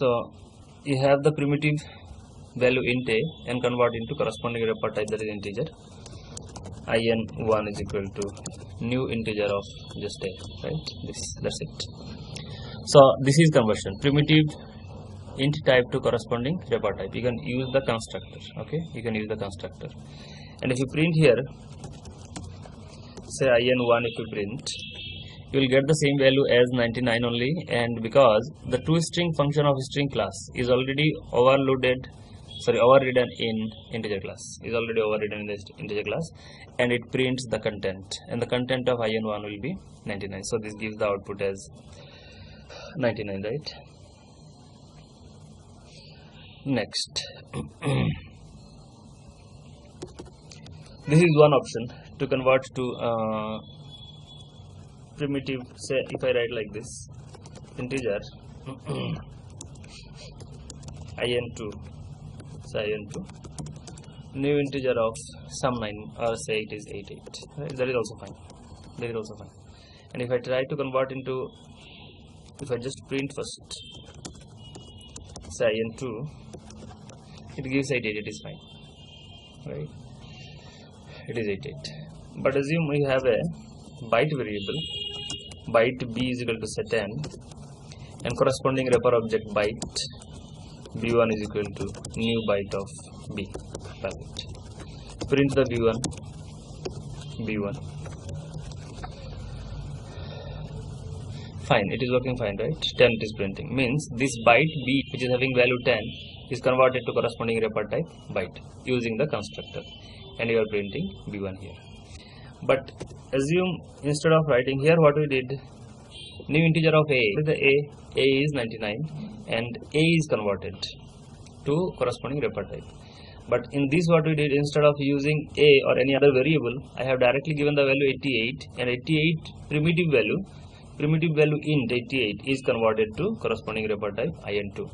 So you have the primitive value int a and convert into corresponding wrapper type, that is integer. in1 is equal to new integer of just a, right? That's it. So this is conversion, primitive int type to corresponding wrapper type. You can use the constructor. Okay, you can use the constructor. And if you print here, say in1, if you print, you will get the same value as 99 only. And because the toString function of string class is already overridden in integer class, and it prints the content, and the content of in1 will be 99. So this gives the output as 99, right? Next, this is one option to convert to primitive. Say if I write like this, integer in2, new integer of some 9, or say it is 88, right? That is also fine. And if I try to convert into, if I just print first, say in2, it gives 88, it is fine, right? It is 88. But assume we have a byte variable, byte b is equal to set n, and corresponding wrapper object byte b1 is equal to new byte of b. Print the b1. Fine, it is working fine, right? 10 it is printing, means this byte b, which is having value 10, is converted to corresponding wrapper type byte using the constructor, and you are printing b1 here. But assume instead of writing here, what we did, new integer of a, the a is 99, and a is converted to corresponding wrapper type. But in this, what we did, instead of using a or any other variable, I have directly given the value 88, and 88 primitive value int 88 is converted to corresponding wrapper type in2.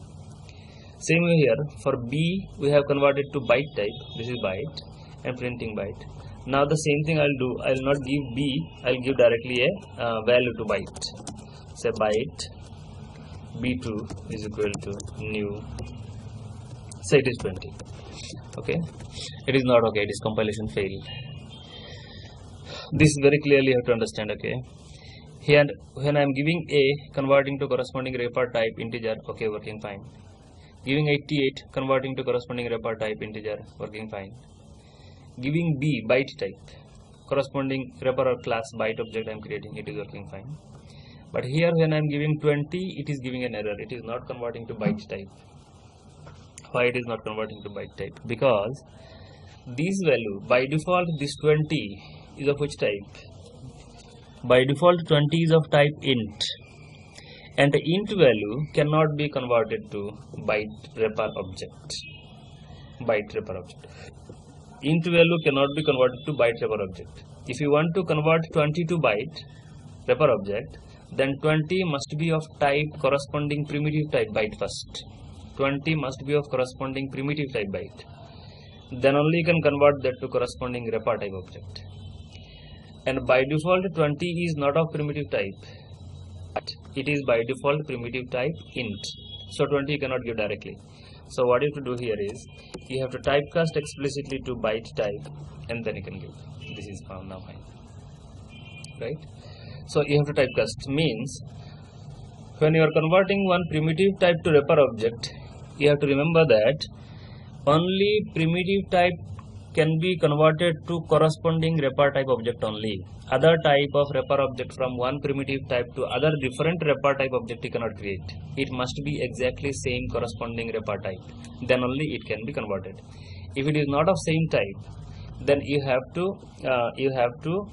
Same way here, for b we have converted to byte type, this is byte, and printing byte. Now the same thing I'll do, I'll not give b, I'll give directly a value to byte. Say byte b2 is equal to new, say it is 20. Okay, it is not okay, it is compilation fail. This very clearly you have to understand. Okay, here when I am giving a, converting to corresponding wrapper type integer, okay, working fine. Giving 88, converting to corresponding wrapper type integer, working fine. Giving b, byte type, corresponding wrapper or class byte object I am creating, it is working fine. But here when I am giving 20, it is giving an error, it is not converting to byte type. Why it is not converting to byte type? Because this value, by default this 20 is of which type? By default 20 is of type int, and the int value cannot be converted to byte wrapper object. Int value cannot be converted to byte wrapper object. If you want to convert 20 to byte wrapper object, then 20 must be of type corresponding primitive type byte first. 20 must be of corresponding primitive type byte. Then only you can convert that to corresponding wrapper type object. And by default 20 is not of primitive type. It is by default primitive type int. So 20 you cannot give directly. So what you have to do here is, you have to typecast explicitly to byte type, and then you can give. This is now fine, right? So you have to typecast, means when you are converting one primitive type to wrapper object, you have to remember that only primitive type can be converted to corresponding wrapper type object only. Other type of wrapper object from one primitive type to other different wrapper type object you cannot create. It must be exactly same corresponding wrapper type. Then only it can be converted. If it is not of same type, then you have to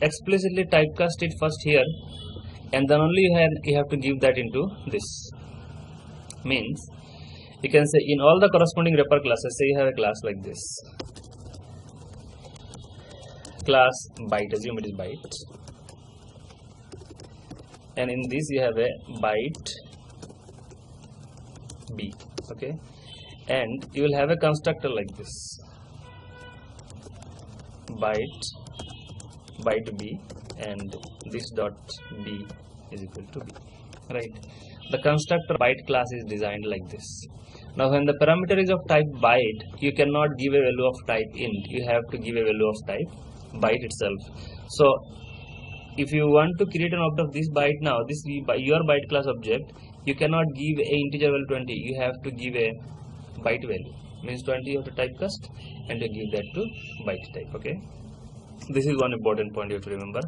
explicitly typecast it first here, and then only you have to give that into this. Means you can say in all the corresponding wrapper classes, say you have a class like this, class byte, assume it is byte, and in this you have a byte b, okay, and you will have a constructor like this, byte b, and this dot b is equal to b, right? the constructor byte class is designed like this. Now when the parameter is of type byte, you cannot give a value of type int, you have to give a value of type byte itself. So if you want to create an object of this byte, now this your byte class object, you cannot give a integer value 20, you have to give a byte value, means 20 you have to typecast and you give that to byte type. Okay, this is one important point you have to remember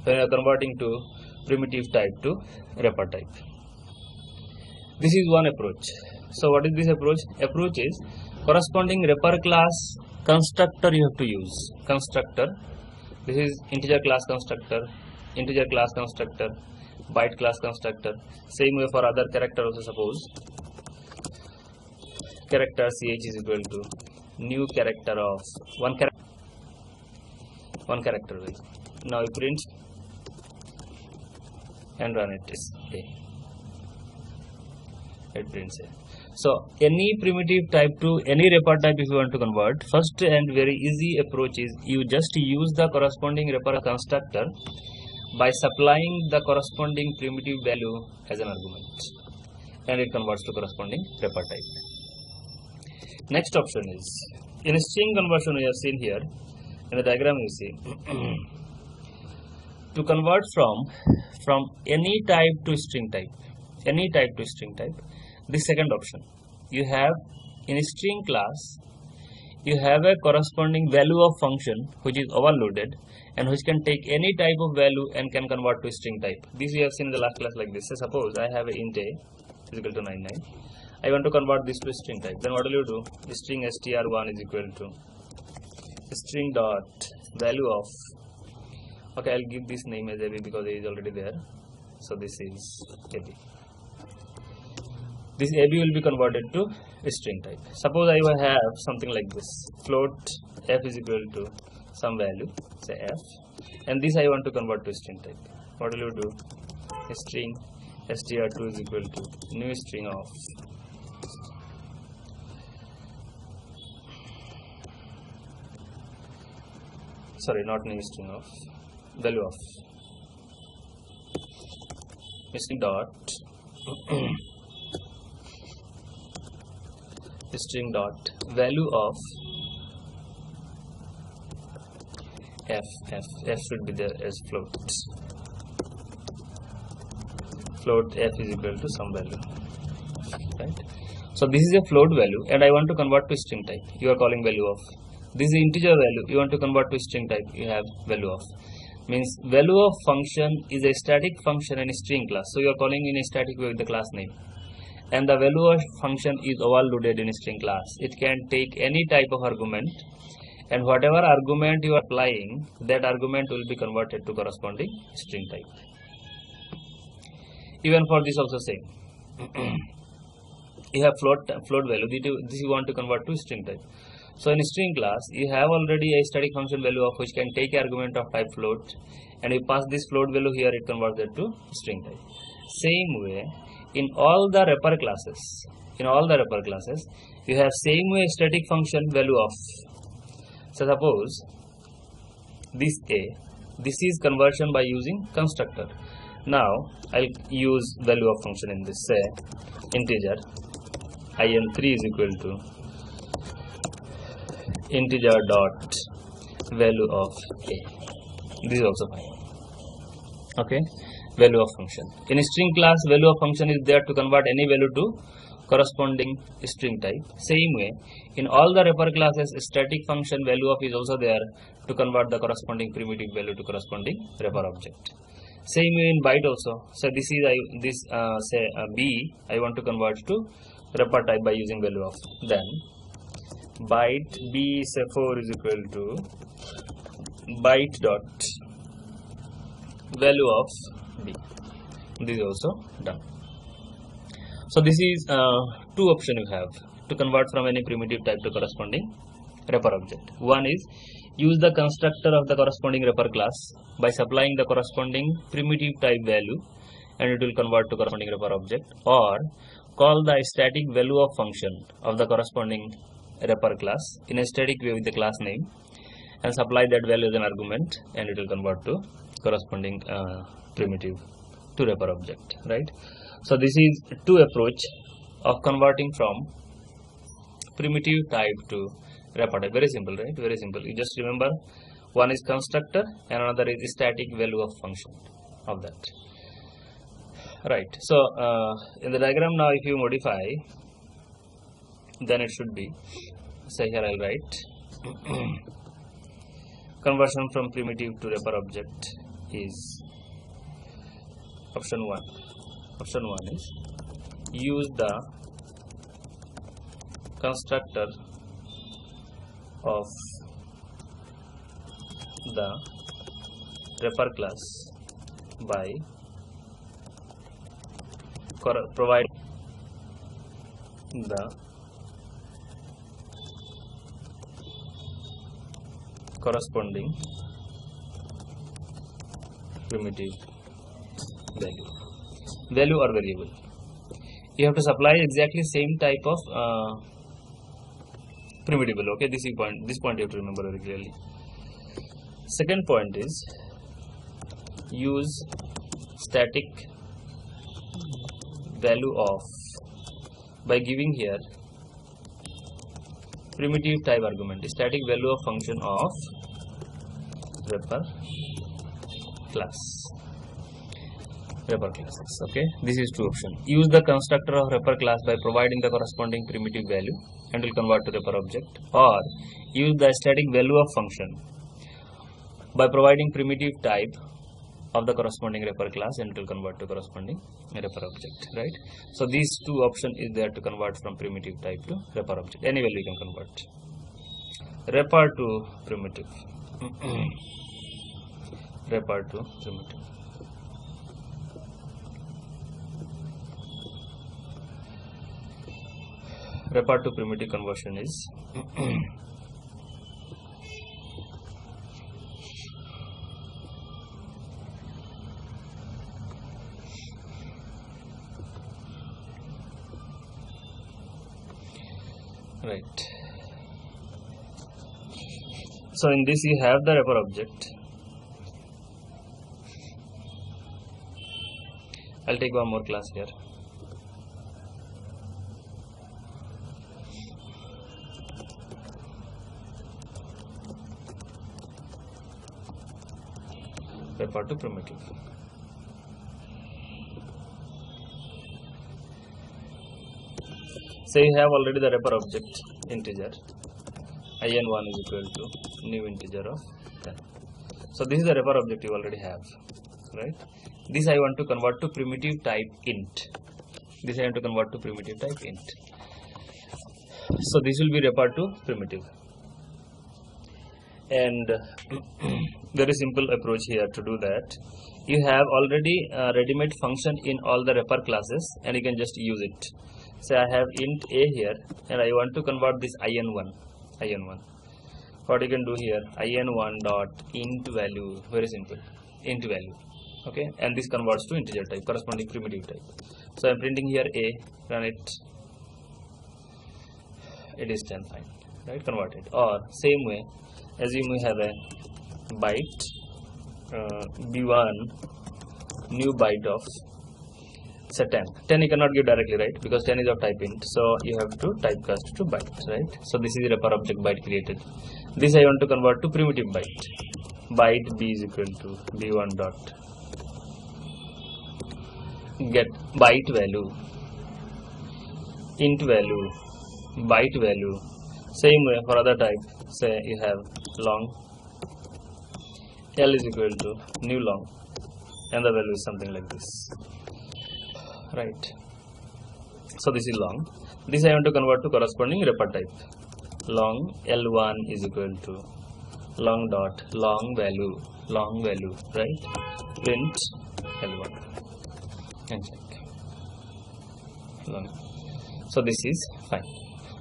when you are converting to primitive type to wrapper type. This is one approach. So what is this approach? Approach is corresponding wrapper class constructor you have to use. Constructor, this is integer class constructor, integer class constructor, byte class constructor. Same way for other character also. Suppose character ch is equal to new character of one character value. Now you print and run it is a. It prints a. So any primitive type to any wrapper type if you want to convert, first and very easy approach is you just use the corresponding wrapper constructor by supplying the corresponding primitive value as an argument, and it converts to corresponding wrapper type. Next option is in a string conversion. We have seen here in the diagram, you see to convert from any type to string type, any type to string type. This second option, you have in a string class, you have a corresponding value of function which is overloaded and which can take any type of value and can convert to string type. This we have seen in the last class like this. So suppose I have a int a is equal to 99. I want to convert this to string type. Then what will you do? String str1 is equal to string dot value of, okay, I'll give this name as AB because A is already there. So this is AB. This AB will be converted to string type. Suppose I have something like this, float f is equal to some value, say f, and this I want to convert to string type. What will you do? String str2 is equal to new string of new string of value of string dot string dot value of f should be there as float f is equal to some value, right? So this is a float value and I want to convert to string type. You are calling value of. This is integer value, you want to convert to string type, you have value of. Means value of function is a static function in a string class, so you are calling in a static way with the class name, and the value of function is overloaded in a string class. It can take any type of argument, and whatever argument you are applying, that argument will be converted to corresponding string type. Even for this also same. You have float value, this you want to convert to string type. So in a string class, you have already a static function value of which can take argument of type float, and you pass this float value here, it converts it to string type. Same way, in all the wrapper classes, you have same way static function value of. So suppose this a, this is conversion by using constructor. Now I'll use value of function in this. Say integer in3 is equal to integer dot value of a. This is also fine. Okay, value of function. In a string class, value of function is there to convert any value to corresponding string type. Same way, in all the wrapper classes, static function value of is also there to convert the corresponding primitive value to corresponding wrapper object. Same way in byte also. So this is b I want to convert to wrapper type by using value of. Then byte b say 4 is equal to byte dot value of b. This is also done. So this is two options you have to convert from any primitive type to corresponding wrapper object. One is use the constructor of the corresponding wrapper class by supplying the corresponding primitive type value, and it will convert to corresponding wrapper object, or call the static value of function of the corresponding wrapper class in a static way with the class name, and supply that value as an argument, and it will convert to corresponding primitive to wrapper object, right? So this is two approach of converting from primitive type to wrapper type. Very simple, right? Very simple. You just remember, one is constructor and another is static value of function of that. Right. So in the diagram now, if you modify, then it should be, say here I'll write conversion from primitive to wrapper object is option 1. Option 1 is use the constructor of the wrapper class by provide the corresponding primitive value or variable. You have to supply exactly same type of primitive value. Okay, this point you have to remember very clearly. Second point is use static value of by giving here primitive type argument, static value of function of wrapper classes. Okay, this is two option. Use the constructor of wrapper class by providing the corresponding primitive value and will convert to wrapper object, or use the static value of function by providing primitive type of the corresponding wrapper class and it will convert to corresponding wrapper object, right? So these two option is there to convert from primitive type to wrapper object. Any value you can convert. Wrapper to primitive. Wrapper to primitive. Wrapper to primitive conversion is right. So in this you have the wrapper object. I'll take one more class here. Wrapper to primitive. So you have already the wrapper object integer in1 is equal to new integer of 10. So this is the wrapper object you already have, right? This I want to convert to primitive type int. This I want to convert to primitive type int. So this will be wrapper to primitive. And very simple approach here to do that. You have already ready-made function in all the wrapper classes and you can just use it. Say I have int a here and I want to convert this in1. What you can do here, in1 dot int value, very simple, int value, okay, and this converts to integer type, corresponding primitive type. So I am printing here a, run it, it is 10, fine, right, converted. Or same way, assume we have a byte b1 new byte of say 10 you cannot give directly, right, because 10 is of type int, so you have to typecast to byte, right? So this is the wrapper object byte created. This I want to convert to primitive byte b is equal to b1 dot get byte value, int value, byte value. Same way for other type, say you have long, l is equal to new long, and the value is something like this, right? So this is long. This I want to convert to corresponding wrapper type. Long l1 is equal to long dot long value, right? Print l1 and check long. So this is fine.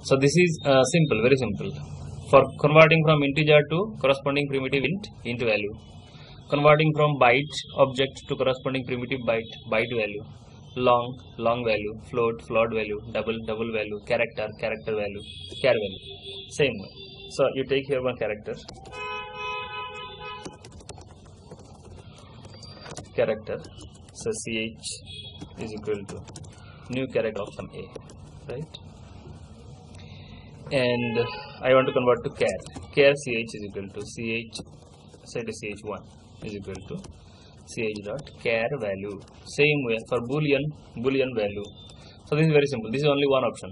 So this is simple, very simple. For converting from integer to corresponding primitive int value, converting from byte object to corresponding primitive byte value, long value, float value, double value, character value, char value. Same way. So you take here one character, so ch is equal to new character of some a, right? And I want to convert to char. Char ch is equal to ch, say to ch1 is equal to ch dot char value. Same way for boolean value. So this is very simple. This is only one option.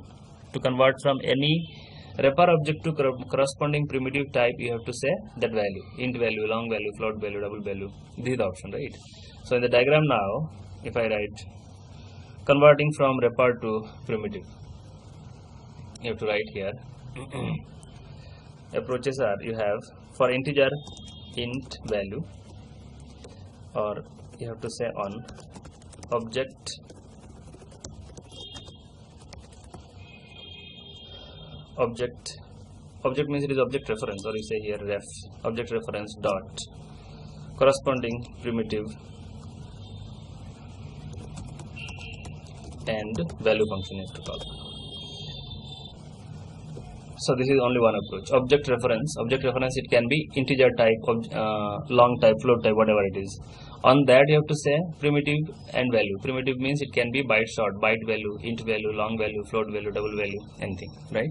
To convert from any wrapper object to corresponding primitive type, you have to say that value, int value, long value, float value, double value. This is the option, right? So in the diagram now, if I write converting from wrapper to primitive, you have to write here approaches are, you have for integer int value, or you have to say on object means it is object reference, or you say here ref object reference dot corresponding primitive and value function is to call. So this is only one approach. Object reference, it can be integer type, long type, float type, whatever it is. On that you have to say primitive and value. Primitive means it can be byte sort, byte value, int value, long value, float value, double value, anything, right?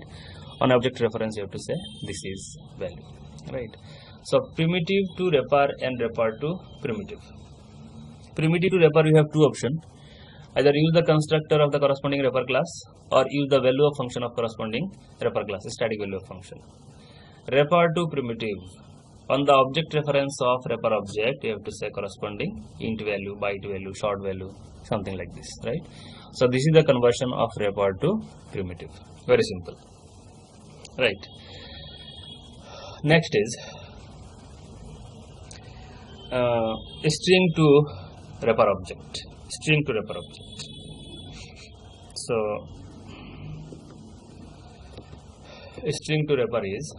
On object reference you have to say this is value, right? So primitive to wrapper and wrapper to primitive. Primitive to wrapper you have two options. Either use the constructor of the corresponding wrapper class or use the value of function of corresponding wrapper class, static value of function. Wrapper to primitive, on the object reference of wrapper object you have to say corresponding int value, byte value, short value, something like this, right? So this is the conversion of wrapper to primitive. Very simple, right? Next is string to wrapper object. String to wrapper object. So string to wrapper is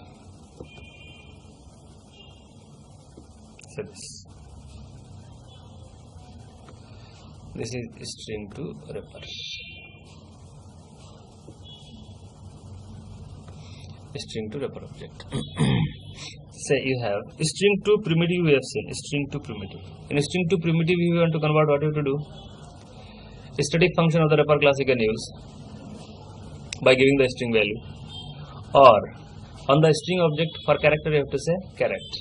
this is string to wrapper. String to wrapper object. Say you have string to primitive, we have seen string to primitive. In string to primitive, if you want to convert, what you have to do? A static function of the wrapper class you can use by giving the string value, or on the string object for character you have to say character.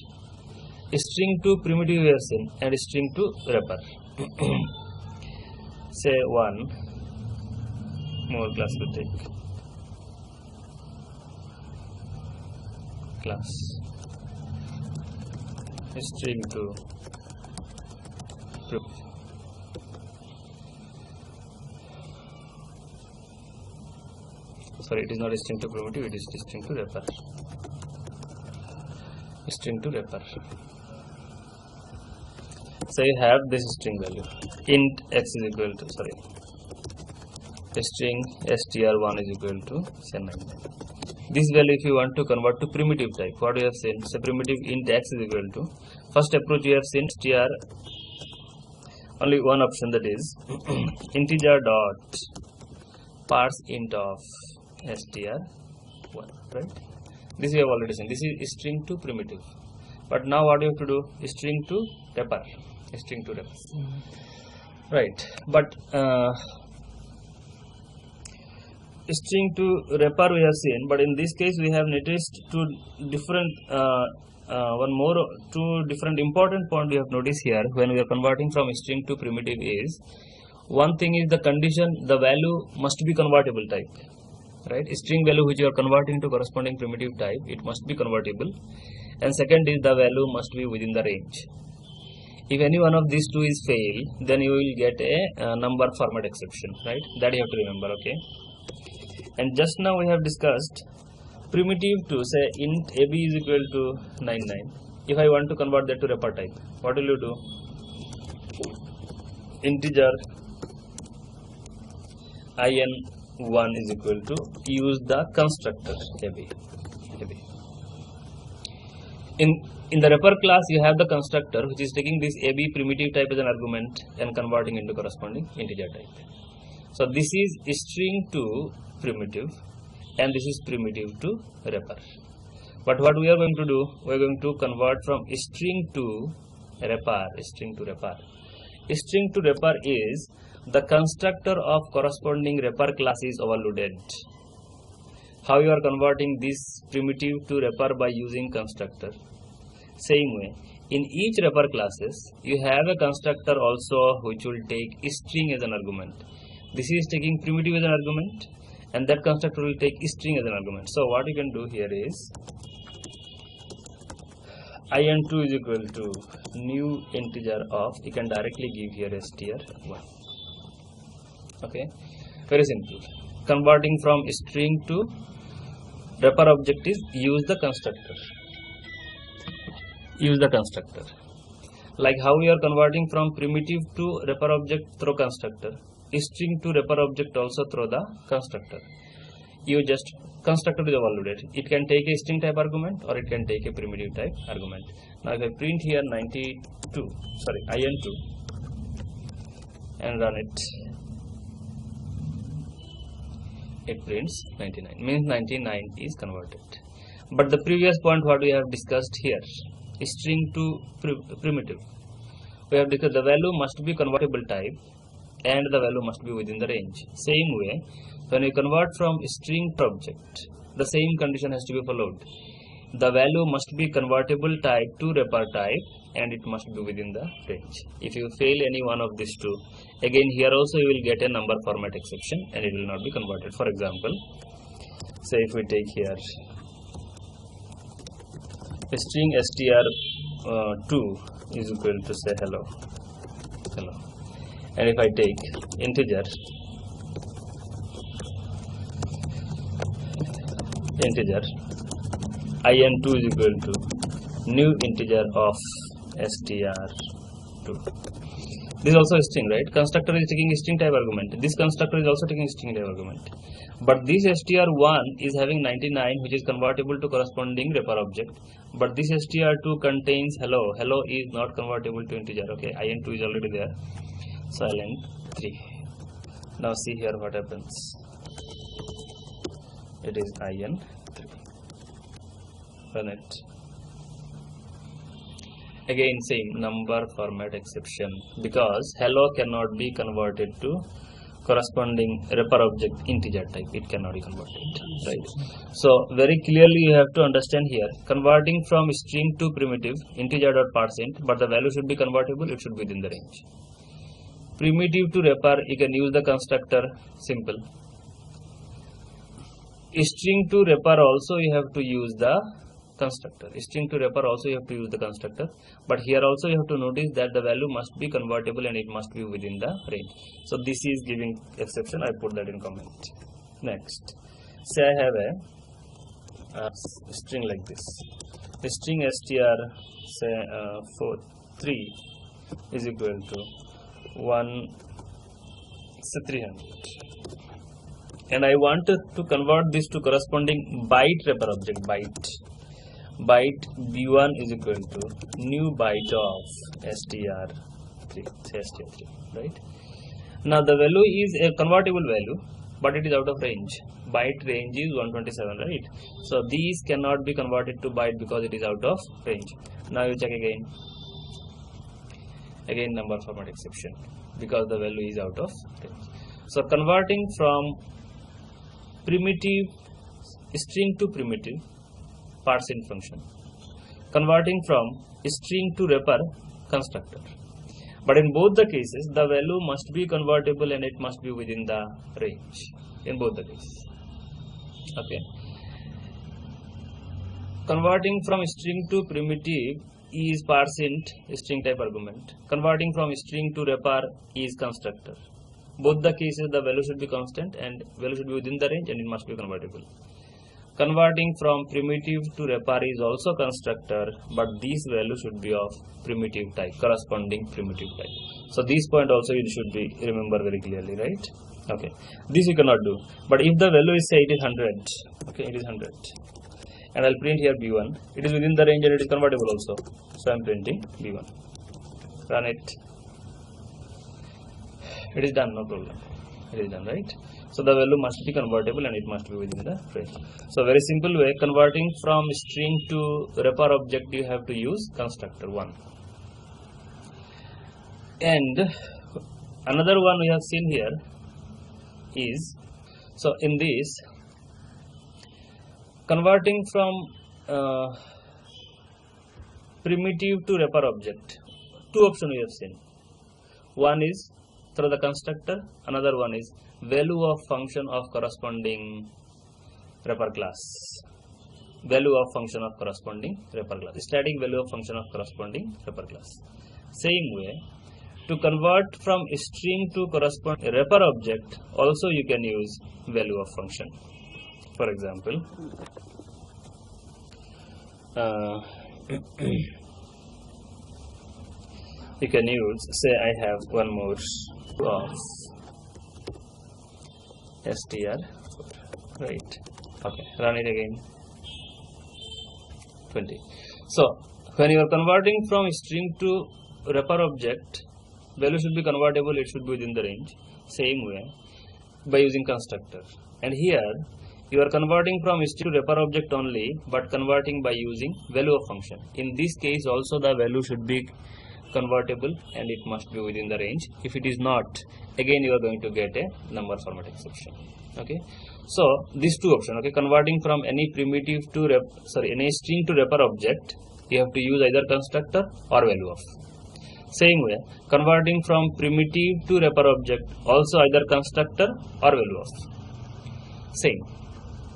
String to primitive we have seen, and string to wrapper. Say one more class will take class string to primitive. Sorry, it is not a string to primitive, it is a string to wrapper. String to wrapper. So you have this string value int x is equal to, string str1 is equal to say 9. This value if you want to convert to primitive type, what you have seen, so primitive int x is equal to, first approach you have seen str, only one option, that is integer dot parse int of str1, right? This we have already seen. This is string to primitive. But now what you have to do? String to wrapper. String to wrapper. Right. But string to wrapper we have seen. But in this case we have noticed two different important point we have noticed here when we are converting from string to primitive is, one thing is the condition, the value must be convertible type. Right, string value which you are converting to corresponding primitive type, it must be convertible, and second is the value must be within the range. If any one of these two is fail, then you will get a number format exception, right? That you have to remember, okay? And just now we have discussed primitive to say int ab is equal to 99. If I want to convert that to wrapper type, what will you do? Integer in1 is equal to, use the constructor ab. In the wrapper class you have the constructor which is taking this ab primitive type as an argument and converting into corresponding integer type. So this is string to primitive and this is primitive to wrapper. But what we are going to do, we are going to convert from string to wrapper. String to wrapper is the constructor of corresponding wrapper class is overloaded. How you are converting this primitive to wrapper by using constructor? Same way, in each wrapper classes, you have a constructor also which will take string as an argument. This is taking primitive as an argument, and that constructor will take string as an argument. So what you can do here is int2 is equal to new integer of, you can directly give here str1. Okay, very simple. Converting from string to wrapper object is use the constructor. Use the constructor. Like how we are converting from primitive to wrapper object through constructor, string to wrapper object also through the constructor. You just constructor is overloaded. It can take a string type argument or it can take a primitive type argument. Now if I print here int2 and run it, it prints 99, means 99 is converted. But the previous point what we have discussed here, string to primitive, we have discussed the value must be convertible type and the value must be within the range. Same way, when we convert from string to object, the same condition has to be followed. The value must be convertible type to wrapper type and it must be within the range. If you fail any one of these two, again here also you will get a number format exception and it will not be converted. For example, say if we take here a string str2 is equal to say hello, and if I take integer int2 is equal to new integer of str2. This is also a string, right? Constructor is taking a string type argument. This constructor is also taking a string type argument. But this str1 is having 99, which is convertible to corresponding wrapper object. But this str2 contains hello. Hello is not convertible to integer. Okay, int2 is already there. So int3. Now see here what happens. It is int3. Run it. Again same number format exception, because hello cannot be converted to corresponding wrapper object integer type. It cannot be converted, right? So very clearly you have to understand here, converting from string to primitive integer dot %, but the value should be convertible, it should be within the range. Primitive to wrapper, you can use the constructor, simple. String to wrapper also you have to use the constructor. String to wrapper also you have to use the constructor, but here also you have to notice that the value must be convertible and it must be within the range. So this is giving exception, I put that in comment. Next, say I have a string like this. The string str say 3 is equal to 300, and I wanted to convert this to corresponding byte wrapper object. Byte b1 is equal to new byte of str3, right? Now the value is a convertible value, but it is out of range. Byte range is 127, right? So these cannot be converted to byte because it is out of range. Now you check again number format exception, because the value is out of range. So converting from primitive string to primitive % function, converting from string to wrapper constructor, but in both the cases the value must be convertible and it must be within the range in both the cases. Okay, converting from string to primitive is % string type argument, converting from string to wrapper is constructor. Both the cases the value should be constant and value should be within the range and it must be convertible. Converting from primitive to wrapper is also constructor, but these values should be of primitive type, corresponding primitive type. So this point also you should be remember very clearly, right? Okay, this you cannot do, but if the value is say it is 100, okay, it is 100, and I'll print here b1, it is within the range and it is convertible also, so I'm printing b1. Run it. It is done, no problem. It is done, right? So the value must be convertible and it must be within the range. So very simple way, converting from string to wrapper object, you have to use constructor 1. And Another one we have seen here is, so in this, converting from primitive to wrapper object, two options we have seen. One is through the constructor, another one is value of function of corresponding wrapper class. Value of function of corresponding wrapper class. Static value of function of corresponding wrapper class. Same way, to convert from string to corresponding wrapper object, also you can use value of function. For example, you can use, say I have one more of str, right? Okay, run it again. 20. So when you are converting from string to wrapper object, value should be convertible, it should be within the range. Same way by using constructor. And here you are converting from string to wrapper object only, but converting by using value of function. In this case also the value should be convertible and it must be within the range. If it is not, again you are going to get a number format exception. Okay, so these two options, okay, converting from any primitive to any string to wrapper object, you have to use either constructor or value of. Same way, converting from primitive to wrapper object, also either constructor or value of. Same,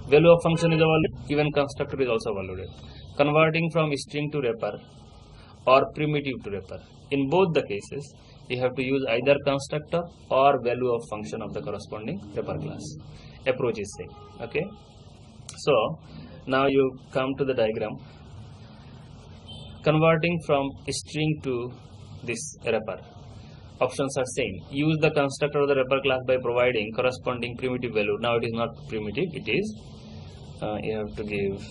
value of function is evaluated, even constructor is also evaluated. Converting from string to wrapper or primitive to wrapper, in both the cases you have to use either constructor or value of function of the corresponding wrapper class. Approach is same. Okay, so now you come to the diagram. Converting from string to this wrapper, options are same. Use the constructor of the wrapper class by providing corresponding primitive value. Now it is not primitive, it is you have to give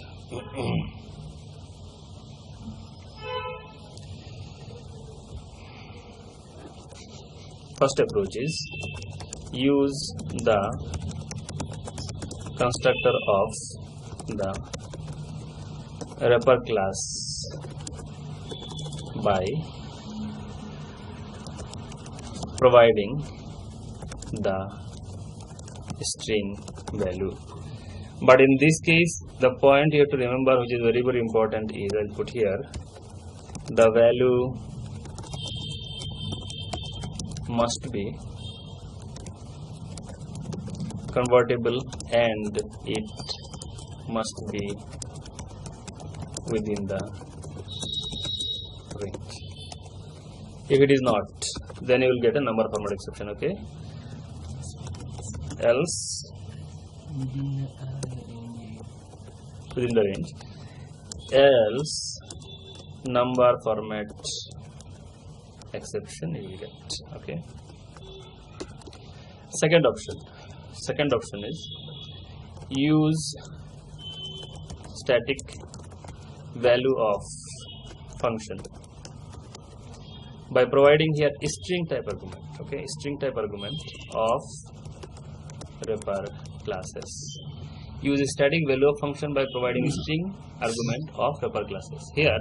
first approach is use the constructor of the wrapper class by providing the string value. But in this case, the point you have to remember, which is very very important, is I'll put here the value must be convertible and it must be within the range. If it is not, then you will get a number format exception. Okay, else within the range, else number format exception you will get. Okay, second option is use static value of function by providing here string type argument. Okay, string type argument of wrapper classes. Use static value of function by providing string argument of wrapper classes. Here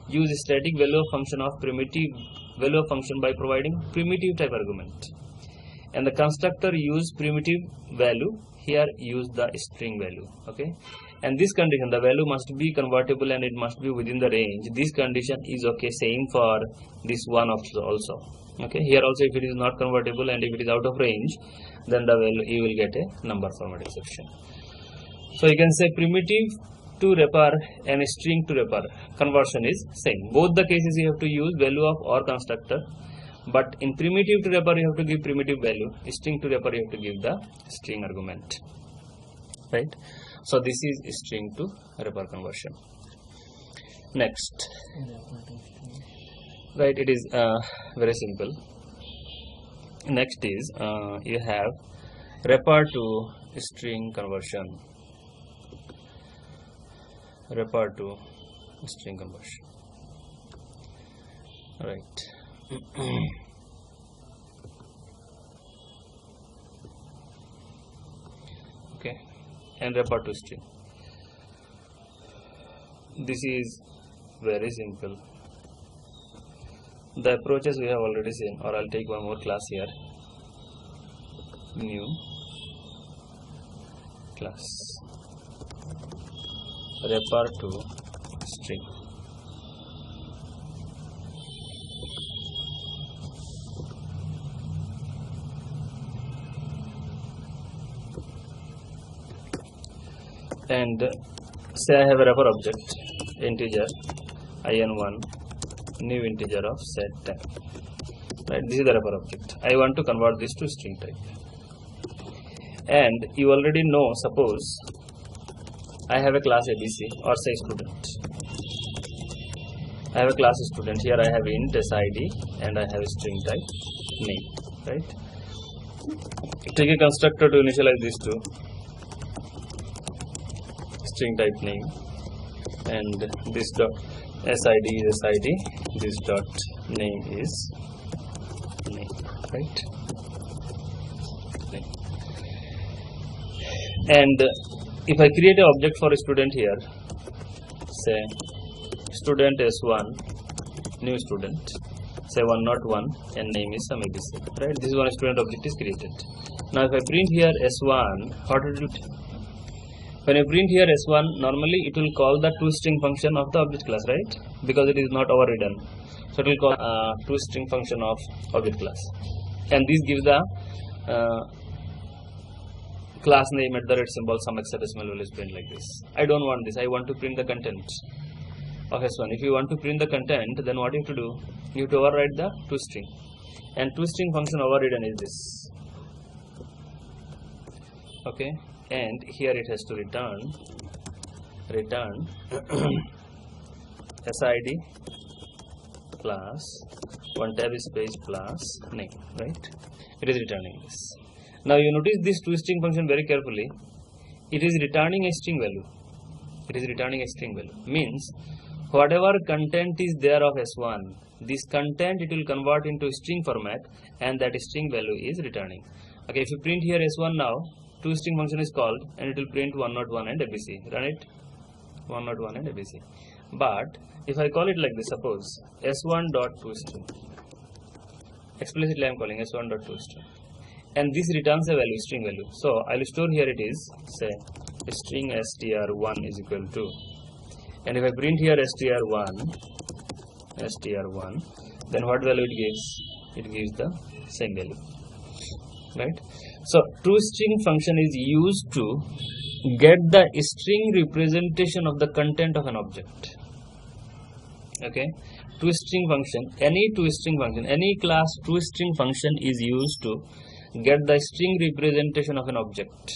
use static value of function of primitive value of function by providing primitive type argument, and the constructor use primitive value, here use the string value. Okay, and this condition, the value must be convertible and it must be within the range. This condition is okay, same for this one also. Okay, here also if it is not convertible and if it is out of range, then the value you will get a number format exception. So you can say primitive to wrapper and string to wrapper conversion is same. Both the cases you have to use value of or constructor, but in primitive to wrapper you have to give primitive value, string to wrapper you have to give the string argument, right? So this is string to wrapper conversion. Next, right, it is very simple. Next is you have wrapper to string conversion. Wrapper to string conversion, right? Okay, and wrapper to string. This is very simple. The approaches we have already seen, or I'll take one more class here. new class, refer to string. And say I have a wrapper object, integer in1, new integer of set type. Right, this is the wrapper object. I want to convert this to string type. And you already know, suppose I have a class ABC or say student. I have a class student. Here I have int SID and I have a string type name. Right. Take a constructor to initialize these two. String type name, and this dot SID is SID, this dot name is name, right? Name. And if I create an object for a student here, say student S1, new student, say 101, and name is some ABC, right? This is when a student object is created. Now if I print here S1, what it will do? When I print here S1, normally it will call the toString function of the object class, right? Because it is not overridden. So it will call toString function of object class. And this gives the class name at the @ symbol, some hexadecimal value is print like this. I don't want this. I want to print the content of S1. If you want to print the content, then what you have to do? You have to override the toString. And toString function overridden is this. Okay. And here it has to return SID class one tab space plus name, right? It is returning this. Now you notice this toString function very carefully. It is returning a string value. It is returning a string value. Means whatever content is there of S1, this content it will convert into string format, and that string value is returning. Okay, if you print here S1 now, toString function is called and it will print 101 and ABC. Run it, 101 and ABC. But if I call it like this, suppose S1.toString, explicitly I am calling S1.toString, and this returns a value, string value. So I will store here it is, say string str1 is equal to, and if I print here str1, then what value it gives? It gives the same value, right? So toString function is used to get the string representation of the content of an object. Okay, toString function, any toString function, any class toString function is used to get the string representation of an object.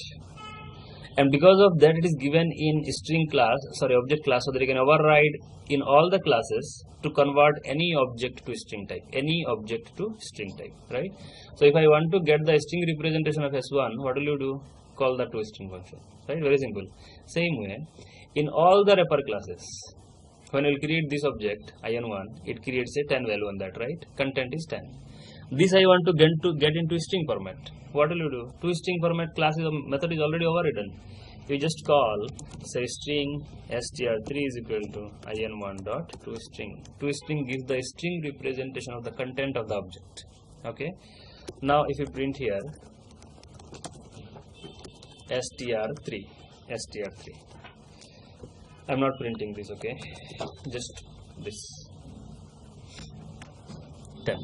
And because of that, it is given in string class, object class, so that you can override in all the classes to convert any object to string type, right? So if I want to get the string representation of S1, what will you do? Call the toString function, right? Very simple. Same way, in all the wrapper classes, when you will create this object in1, it creates a 10 value on that, right? Content is 10. This I want to get into string format. What will you do? toString format class method is already overridden. You just call, say string str3 is equal to in1 dot toString. toString gives the string representation of the content of the object. Okay. Now if you print here str3, I'm not printing this. Okay, just this 10.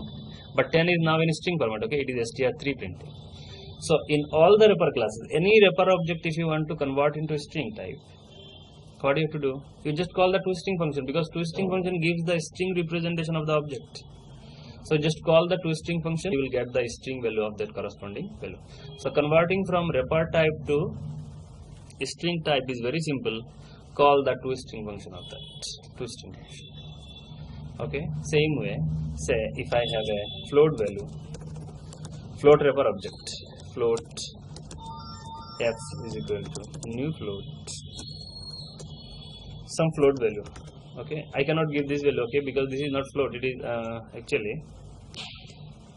But 10 is now in string format. Okay, it is str3 printing. So in all the wrapper classes, any wrapper object if you want to convert into string type, what do you have to do? You just call the toString function, because toString function gives the string representation of the object. So just call the toString function, you will get the string value of that corresponding value. So converting from wrapper type to string type is very simple. Call the toString function of that toString function. Okay, same way, say if I have a float value, float wrapper object, float f is equal to new float, some float value. Okay, I cannot give this value, okay, because this is not float, it is actually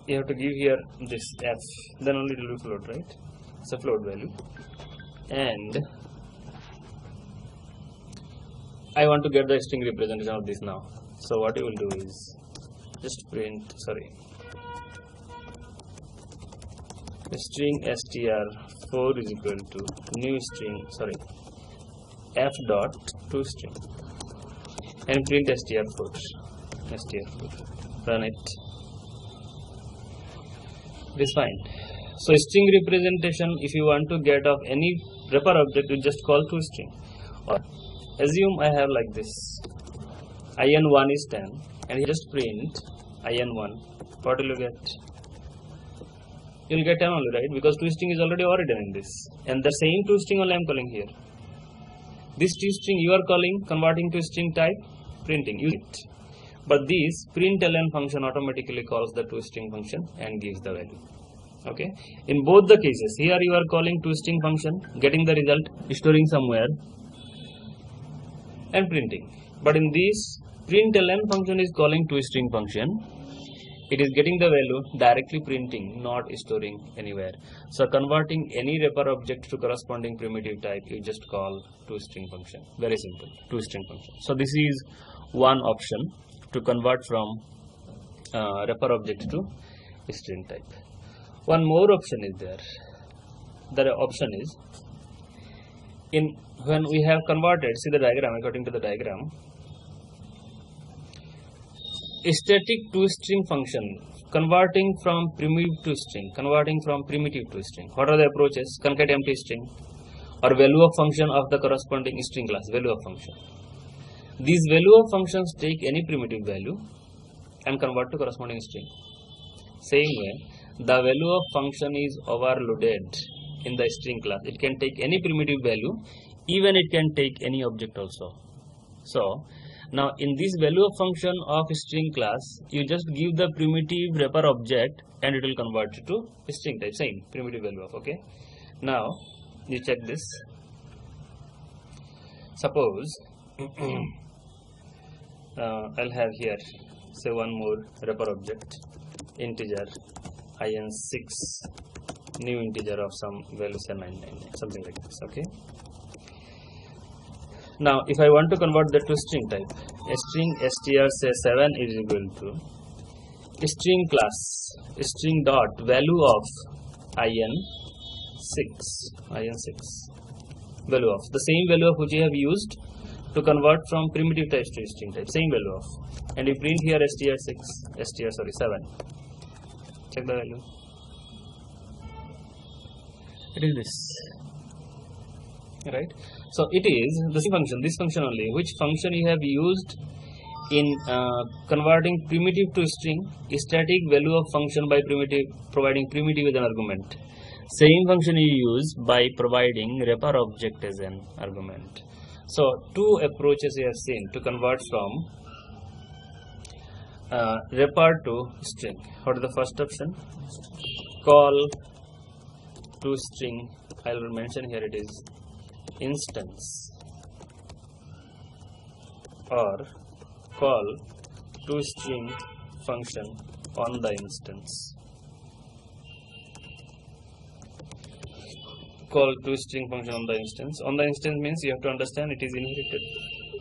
you have to give here this f, then only it will be float, right? It's a float value, and I want to get the string representation of this now. So what you will do is just print, string str4 is equal to new string f dot toString and print str4. Run it. It is fine. So string representation, if you want to get of any wrapper object, you just call toString. Or assume I have like this, in1 is 10, and you just print in1. What will you get? You will get 10 only, right? Because toString is already overridden in this, and the same toString only I am calling here. This toString you are calling, converting to string type, printing, use it. But this println function automatically calls the toString function and gives the value. Okay. In both the cases, here you are calling toString function, getting the result, storing somewhere, and printing. But in this println function is calling toString function. It is getting the value, directly printing, not storing anywhere. So converting any wrapper object to corresponding primitive type, you just call toString function. Very simple, toString function. So this is one option to convert from wrapper object to string type. One more option is there. The option is, when we have converted, see the diagram, according to the diagram, a static toString function, converting from primitive to string, What are the approaches? Concat empty string or value of function of the corresponding string class, value of function. These value of functions take any primitive value and convert to corresponding string. Same way, the value of function is overloaded in the string class. It can take any primitive value, even it can take any object also. So now in this value of function of string class, you just give the primitive wrapper object and it will convert to string type, same primitive value of, okay. Now you check this. Suppose I'll have here, say, one more wrapper object, integer in6, new integer of some value, say 999, something like this, okay. Now if I want to convert that to string type, a string str say 7 is equal to string class, string dot value of in6, value of, the same value of which you have used to convert from primitive types to string type, same value of, and you print here 7. Check the value. It is this, right? So it is the same function, this function only, which function you have used in converting primitive to string, static value of function by providing primitive as an argument. Same function you use by providing wrapper object as an argument. So two approaches we have seen to convert from wrapper to string. What is the first option? Call toString. I will mention here it is instance, or call toString function on the instance. Call toString function on the instance. On the instance means you have to understand it is inherited.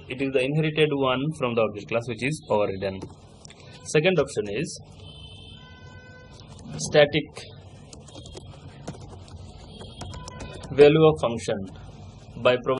It is the inherited one from the object class which is overridden. Second option is static value of function by providing